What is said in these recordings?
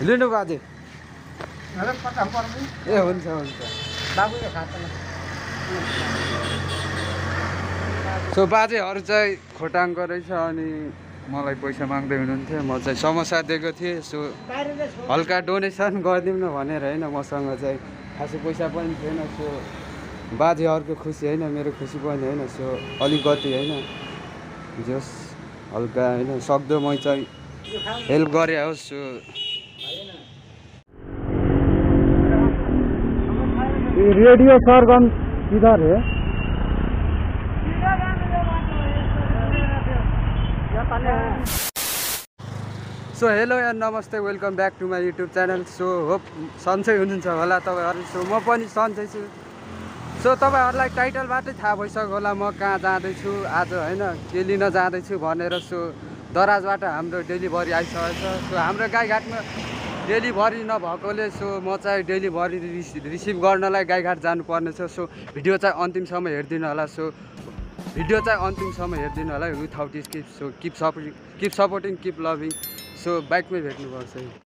लिनु बाजे ए हुन्छ सो बाजेहरू चाहिँ खोटाङको रहेछ अनि मलाई पैसा माग्दै हुनुहुन्थ्यो म चाहिँ समस्या दिएको थिएँ सो हल्का डोनेसन गरिदिउँ न भनेर होइन मसँग चाहिँ खासै पैसा पनि थिएन सो बाजेहरूको खुसी होइन मेरो खुसी पनि होइन सो अलिकति होइन जस हल्का होइन सक्दो म चाहिँ हेल्प गरे होस् सो रेडियो सरगम किधर है सो हेलो एन्ड नमस्ते welcome back to my YouTube channel so hope सन्चै हुनुहुन्छ होला तपाईँहरू सो म पनि सन्चै छु सो तपाईँहरूलाई टाइटलबाटै थाहा भइसक्यो होला म कहाँ जाँदैछु आज होइन के लिन जाँदैछु भनेर सो दराजबाट हाम्रो डेलिभरी आइसकेको छ सो हाम्रो गाईघाटमा डेलिभरी नभएकोले सो म चाहिँ डेलिभरी रिसिभ गर्नलाई गाईघाट जानुपर्ने छ सो भिडियो चाहिँ अन्तिमसम्म हेरिदिनु होला सो भिडियो चाहिँ अन्तिमसम्म हेरिदिनु होला without skip so keep supporting keep loving so बाइकमै भेट्नुपर्छ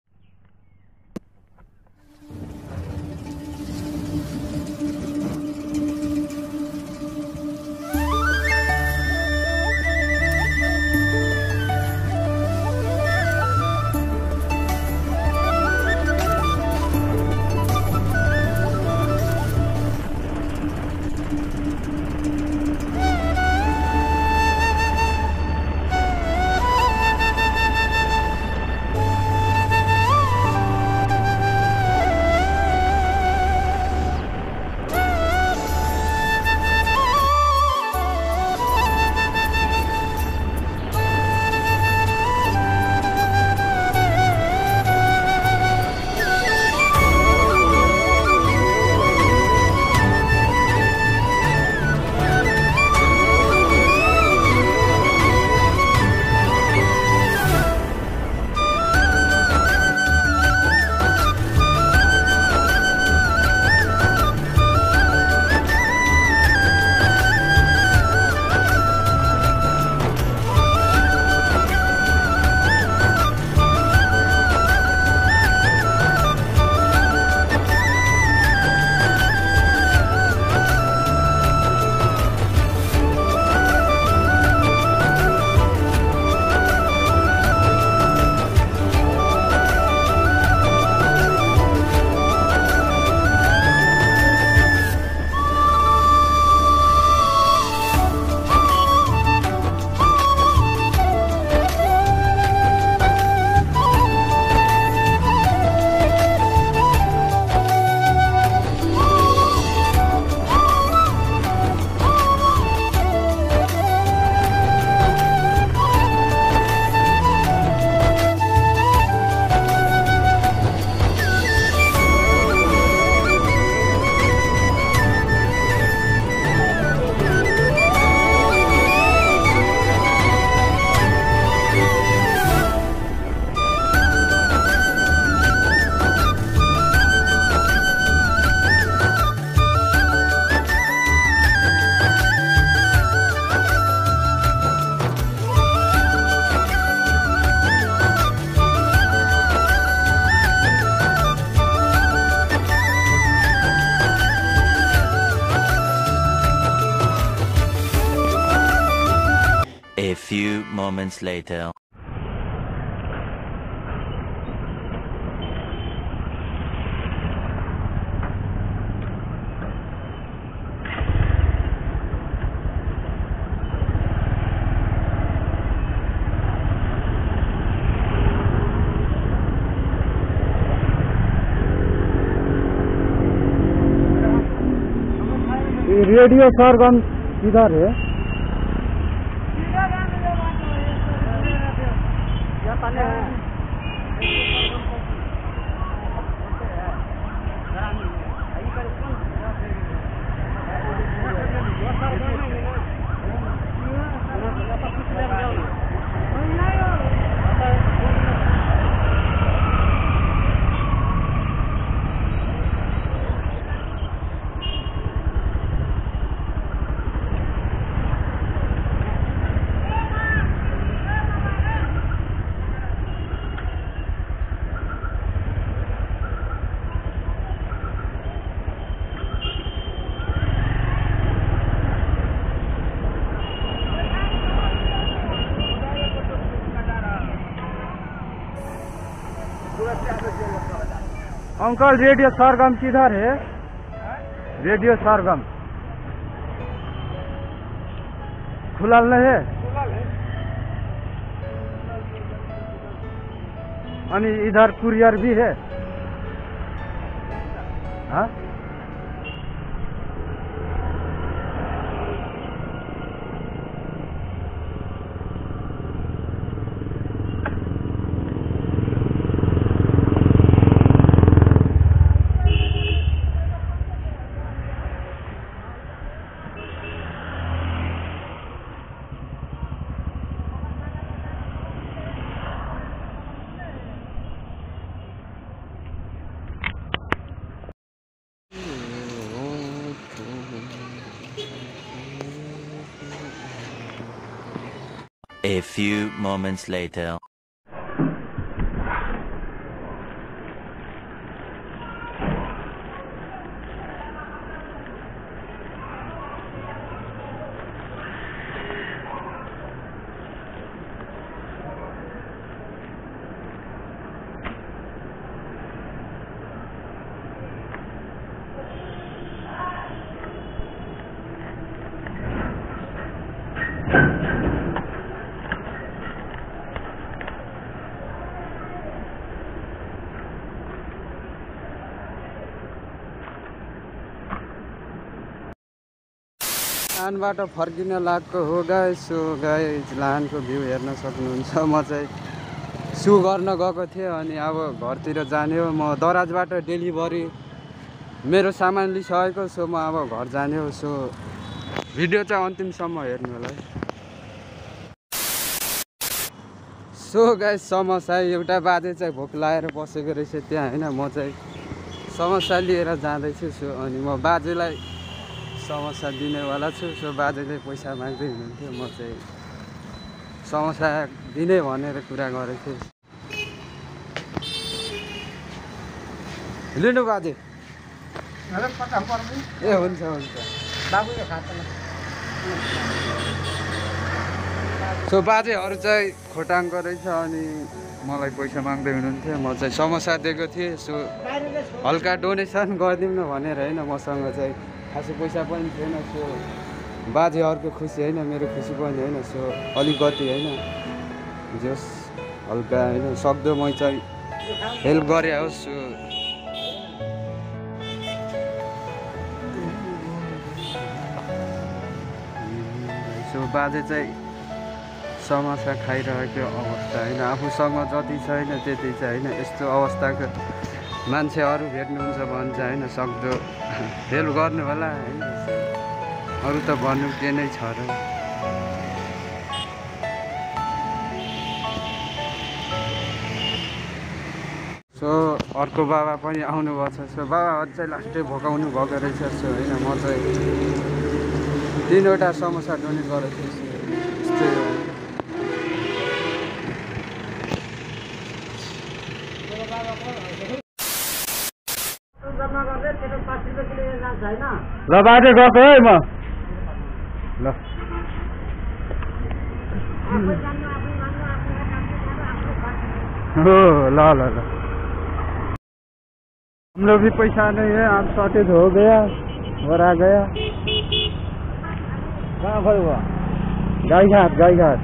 A few moments later. Radio Sargam किधर है अंकल रेडियो सरगम किधर है? रेडियो सरगम खुला नहीं है? अनि इधर कुरियर भी है? हाँ? A few moments later. लानबाट फर्किन लागेको हो गाइस। सो गाइस लानको भ्यू हेर्न सक्नुहुन्छ। म चाहिँ सु गर्न गएको थिएँ अनि अब घरतिर जाने हो। म दराजबाट डेलिभरी मेरो सामान लिइसकेको। सो म अब घर जाने हो। सो भिडियो चाहिँ अन्तिमसम्म हेर्नु होला है। सो गाइस समोसा एउटा बाजे चाहिँ भोक लागेर बसेको रहेछ त्यहाँ होइन। म चाहिँ समोसा लिएर जाँदैछु। सो अनि म बाजेलाई समोसा दिनेवाला छु। सो बाजेले पैसा माग्दै हुनुहुन्थ्यो। म चाहिँ समोसा दिने भनेर कुरा गरेको थिएँ। लिनु बाजे? ए हुन्छ हुन्छ बाबु। सो बाजेहरू चाहिँ खोटाङको रहेछ अनि मलाई पैसा माग्दै हुनुहुन्थ्यो। म चाहिँ समोसा दिएको थिएँ। सो हल्का डोनेसन गरिदिउँ न भनेर होइन। मसँग चाहिँ खासै पैसा पनि थिएन। सो बाजेहरूको खुसी होइन, मेरो खुसी पनि होइन। सो अलिकति होइन जस हल्का होइन सक्दो म चाहिँ हेल्प गरे होस्। सो बाजे चाहिँ समोसा खाइरहेको अवस्था होइन। आफूसँग जति छैन त्यति चाहिँ होइन। यस्तो अवस्थाको मान्छेहरू भेट्नुहुन्छ भने चाहिँ होइन सक्दो हेल्प गर्नु होला होइन। अरू त भन्नु के नै छ र। सो अर्को बाबा पनि आउनुभएको छ। सो बाबाहरू चाहिँ लास्टै भोकाउनु भएको रहेछ। सो होइन म चाहिँ 3वटा समोसा डोनेट गरेको थिएँ। यस्तै हो। ल बाजे गएको है म। ल हो ल ल ल। हम लोग भी पैसा नहीं है, आप शॉर्टेज हो गया और आ गया। कहाँ पर हुआ? गाईघाट गाईघाट।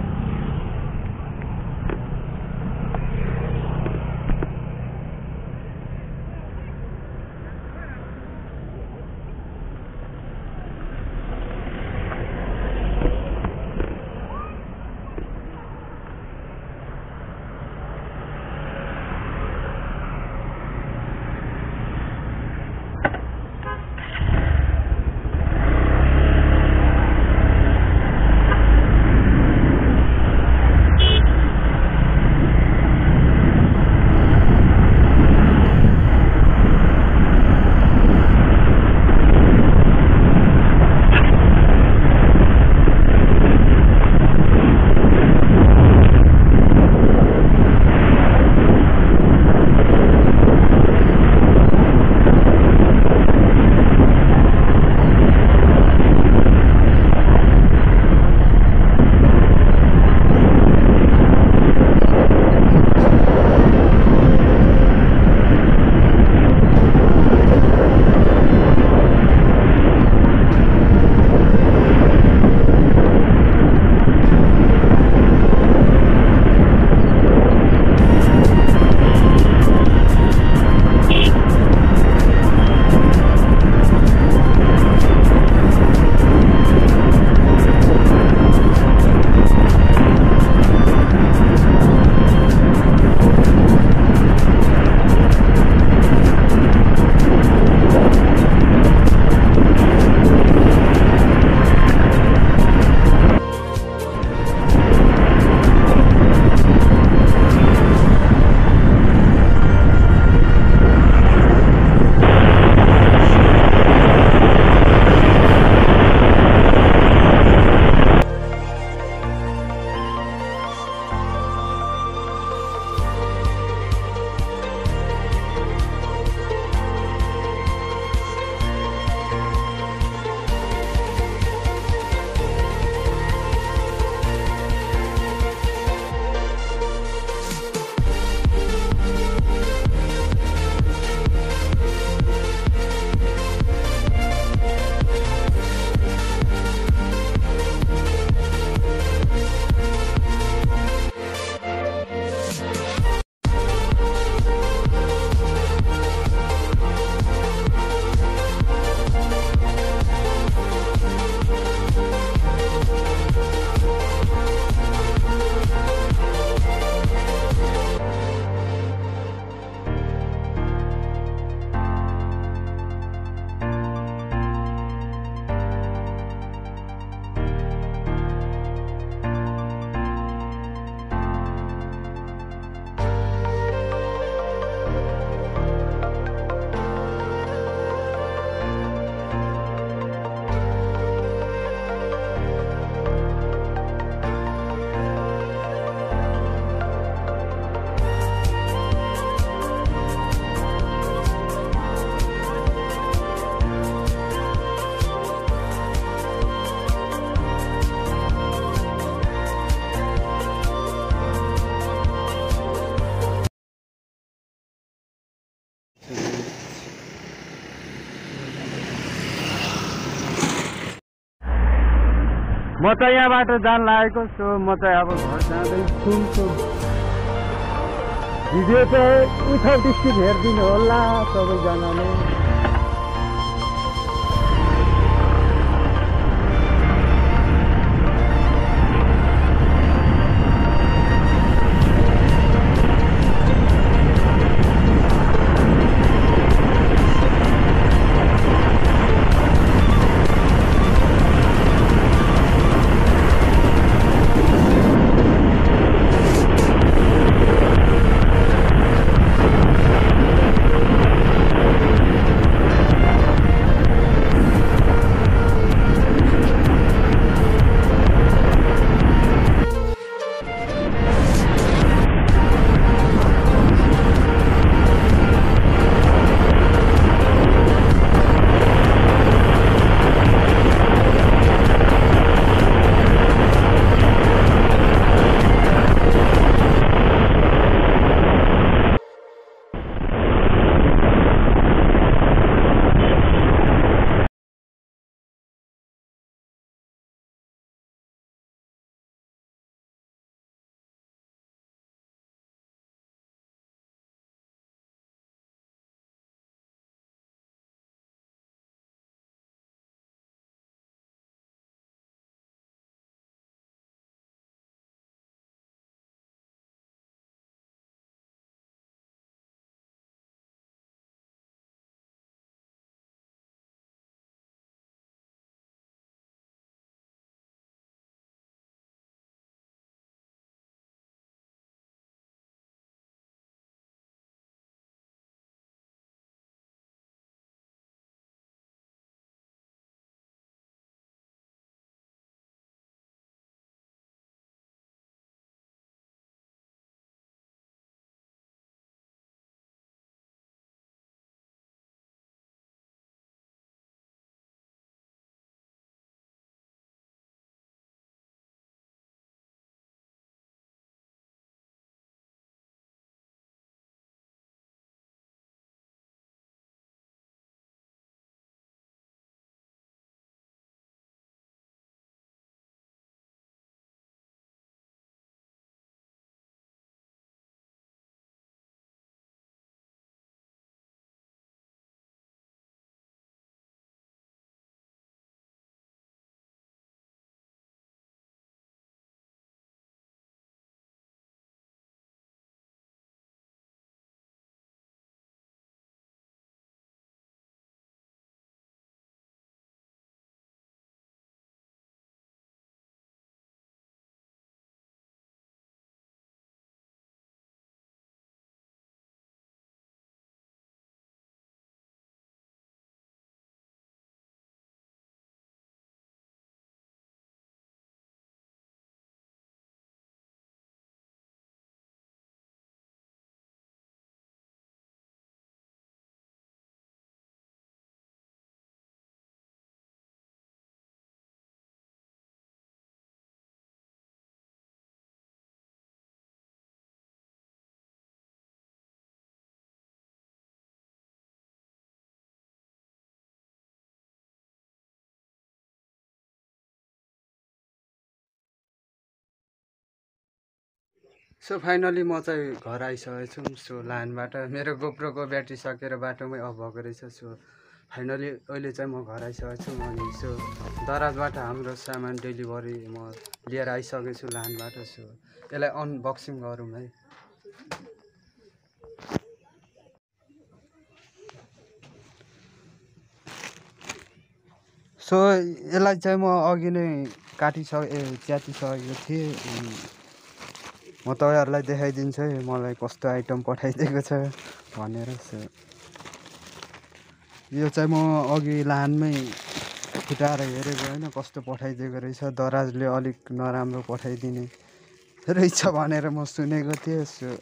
म चाहिँ यहाँबाट जान लागेको छु म चाहिँ अब घर जाँदैछु भिडियो चाहिँ उठाउटिस्टी हेरिदिनु होला सबैजनाले सो फाइनली म चाहिँ घर आइसकेको छु सो लाइनबाट मेरो गोप्रोको ब्याट्री सकेर बाटोमै अफ भएको रहेछ सो फाइनली अहिले चाहिँ म घर आइसकेको छु अनि सो दराजबाट हाम्रो सामान डेलिभरी म लिएर आइसकेको छु लाइनबाट सो यसलाई अनबक्सिङ गरौँ है सो यसलाई चाहिँ म अघि नै च्यातिसकेको थिएँ म तपाईँहरूलाई देखाइदिन्छु है मलाई कस्तो आइटम पठाइदिएको छ भनेर सो यो चाहिँ म अघि लानमै फुटाएर हेरेको होइन कस्तो पठाइदिएको रहेछ दराजले अलिक नराम्रो पठाइदिने रहेछ भनेर म सुनेको थिएँ सो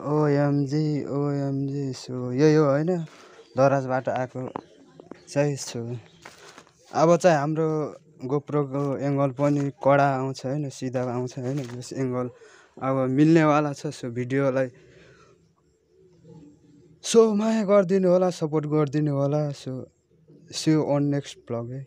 ओएमजी सो यही हो होइन दराजबाट आएको चाहिँ सो अब चाहिँ हाम्रो गोप्रोको एङ्गल पनि कडा आउँछ होइन सिधा आउँछ होइन यस एङ्गल अब मिल्नेवाला छ सो भिडियोलाई सो माया गरिदिनु होला सपोर्ट गरिदिनु होला so see you on next vlog है।